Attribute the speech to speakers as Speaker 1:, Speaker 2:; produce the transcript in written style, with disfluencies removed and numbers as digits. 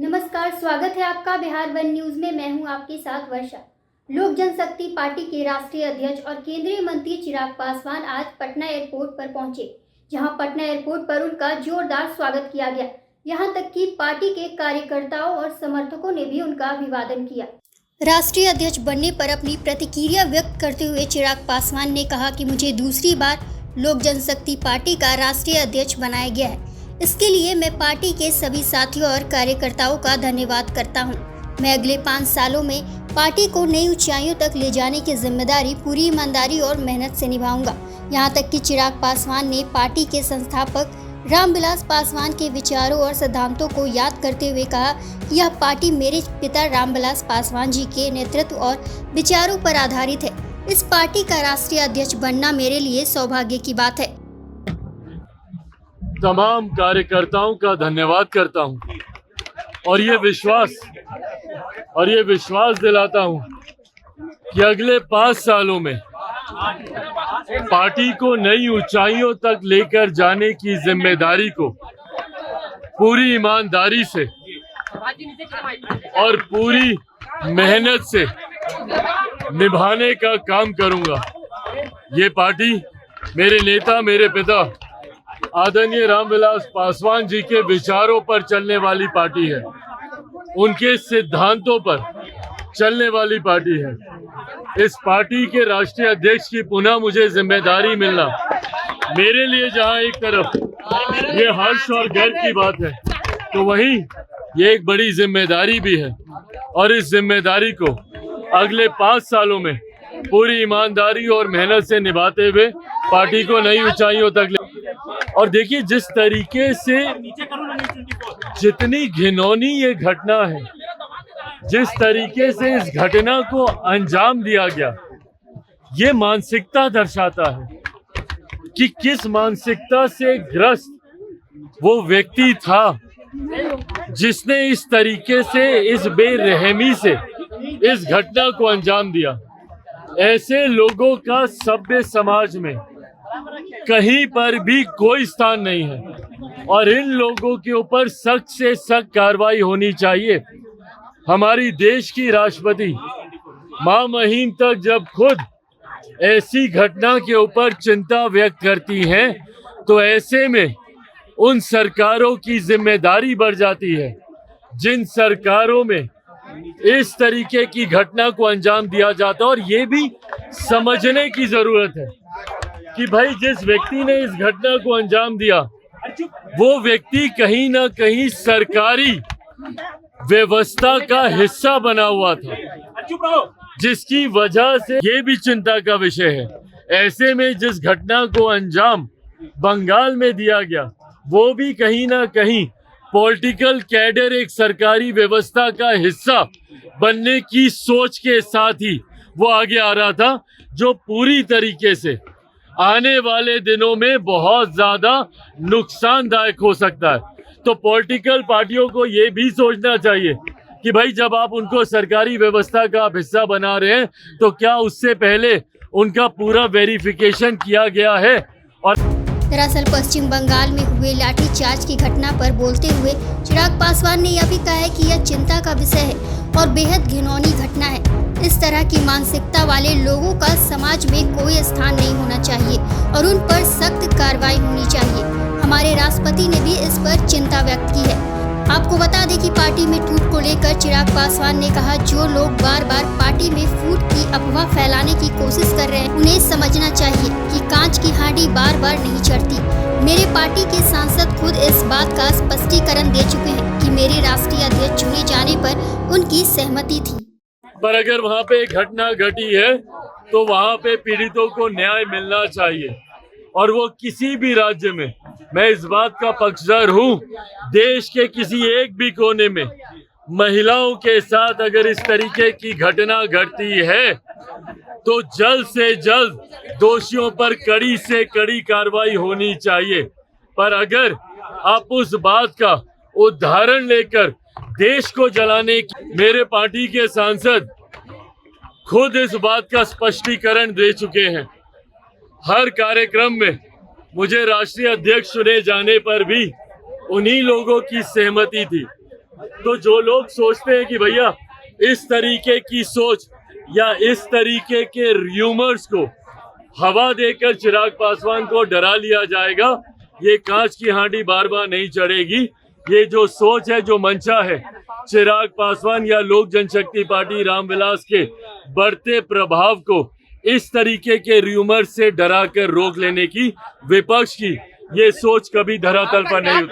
Speaker 1: नमस्कार, स्वागत है आपका बिहार वन न्यूज में। मैं हूं आपके साथ वर्षा। लोक जनशक्ति पार्टी के राष्ट्रीय अध्यक्ष और केंद्रीय मंत्री चिराग पासवान आज पटना एयरपोर्ट पर पहुंचे, जहां पटना एयरपोर्ट पर उनका जोरदार स्वागत किया गया। यहां तक कि पार्टी के कार्यकर्ताओं और समर्थकों ने भी उनका अभिवादन किया। राष्ट्रीय अध्यक्ष बनने पर अपनी प्रतिक्रिया व्यक्त करते हुए चिराग पासवान ने कहा कि मुझे दूसरी बार लोक जनशक्ति पार्टी का राष्ट्रीय अध्यक्ष बनाया गया है। इसके लिए मैं पार्टी के सभी साथियों और कार्यकर्ताओं का धन्यवाद करता हूं। मैं अगले 5 सालों में पार्टी को नई ऊंचाइयों तक ले जाने की जिम्मेदारी पूरी ईमानदारी और मेहनत से निभाऊंगा। यहां तक कि चिराग पासवान ने पार्टी के संस्थापक रामविलास पासवान के विचारों और सिद्धांतों को याद करते हुए कहा कि यह पार्टी मेरे पिता रामविलास पासवान जी के नेतृत्व और विचारों पर आधारित है। इस पार्टी का राष्ट्रीय अध्यक्ष बनना मेरे लिए सौभाग्य की बात है।
Speaker 2: तमाम कार्यकर्ताओं का धन्यवाद करता हूं और ये विश्वास दिलाता हूं कि अगले 5 सालों में पार्टी को नई ऊंचाइयों तक लेकर जाने की जिम्मेदारी को पूरी ईमानदारी से और पूरी मेहनत से निभाने का काम करूंगा। ये पार्टी मेरे नेता, मेरे पिता आदरणीय रामविलास पासवान जी के विचारों पर चलने वाली पार्टी है, उनके सिद्धांतों पर चलने वाली पार्टी है। इस पार्टी के राष्ट्रीय अध्यक्ष की पुनः मुझे जिम्मेदारी मिलना मेरे लिए जहां एक तरफ ये हर्ष और गर्व की बात है, तो वहीं ये एक बड़ी जिम्मेदारी भी है और इस जिम्मेदारी को अगले 5 सालों में पूरी ईमानदारी और मेहनत से निभाते हुए पार्टी को नई ऊंचाइयों तक और देखिए, जिस तरीके से जितनी घिनौनी ये घटना है, जिस तरीके से इस घटना को अंजाम दिया गया, ये मानसिकता दर्शाता है कि किस मानसिकता से ग्रस्त वो व्यक्ति था जिसने इस तरीके से, इस बेरहमी से इस घटना को अंजाम दिया। ऐसे लोगों का सभ्य समाज में कहीं पर भी कोई स्थान नहीं है और इन लोगों के ऊपर सख्त से सख्त कार्रवाई होनी चाहिए। हमारी देश की राष्ट्रपति मां महिम तक जब खुद ऐसी घटना के ऊपर चिंता व्यक्त करती हैं, तो ऐसे में उन सरकारों की जिम्मेदारी बढ़ जाती है जिन सरकारों में इस तरीके की घटना को अंजाम दिया जाता है। और ये भी समझने की जरूरत है कि भाई, जिस व्यक्ति ने इस घटना को अंजाम दिया, वो व्यक्ति कहीं ना कहीं सरकारी व्यवस्था का हिस्सा बना हुआ था, जिसकी वजह से ये भी चिंता का विषय है। ऐसे में जिस घटना को अंजाम बंगाल में दिया गया, वो भी कहीं ना कहीं पॉलिटिकल कैडर, एक सरकारी व्यवस्था का हिस्सा बनने की सोच के साथ ही वो आगे आ रहा था, जो पूरी तरीके से आने वाले दिनों में बहुत ज्यादा नुकसानदायक हो सकता है। तो पॉलिटिकल पार्टियों को ये भी सोचना चाहिए कि भाई, जब आप उनको सरकारी व्यवस्था का हिस्सा बना रहे हैं, तो क्या उससे पहले उनका पूरा वेरिफिकेशन किया गया है। और
Speaker 1: दरअसल पश्चिम बंगाल में हुए लाठीचार्ज की घटना पर बोलते हुए चिराग पासवान ने यह भी कहा है कि यह चिंता का विषय है और बेहद घिनौनी घटना है। इस तरह की मानसिकता वाले लोगों का समाज में कोई स्थान नहीं होना चाहिए और उन पर सख्त कार्रवाई होनी चाहिए। हमारे राष्ट्रपति ने भी इस पर चिंता व्यक्त की है। आपको बता दें कि पार्टी में टूट को लेकर चिराग पासवान ने कहा, जो लोग बार बार पार्टी में फूट की अफवाह फैलाने की कोशिश कर रहे हैं, उन्हें समझना चाहिए कि कांच की हांडी बार बार नहीं चढ़ती। मेरे पार्टी के सांसद खुद इस बात का स्पष्टीकरण दे चुके हैं कि मेरे राष्ट्रीय अध्यक्ष चुने जाने पर उनकी सहमति थी।
Speaker 2: पर अगर वहाँ पे घटना घटी है, तो वहाँ पे पीड़ितों को न्याय मिलना चाहिए और वो किसी भी राज्य में, मैं इस बात का पक्षधर हूँ, देश के किसी एक भी कोने में महिलाओं के साथ अगर इस तरीके की घटना घटती है, तो जल्द से जल्द दोषियों पर कड़ी से कड़ी कार्रवाई होनी चाहिए। पर अगर आप उस बात का उदाहरण लेकर देश को जलाने की, मेरे पार्टी के सांसद खुद इस बात का स्पष्टीकरण दे चुके हैं। हर कार्यक्रम में मुझे राष्ट्रीय अध्यक्ष चुने जाने पर भी उन्हीं लोगों की सहमति थी तो जो लोग सोचते हैं कि भैया इस तरीके की सोच या इस तरीके के र्यूमर्स को हवा देकर चिराग पासवान को डरा लिया जाएगा, ये कांच की हांडी बार बार नहीं चढ़ेगी। ये जो सोच है, जो मंशा है चिराग पासवान या लोक जनशक्ति पार्टी रामविलास के बढ़ते प्रभाव को इस तरीके के र्यूमर से डरा कर रोक लेने की, विपक्ष की ये सोच कभी धरातल पर नहीं उतरेगी।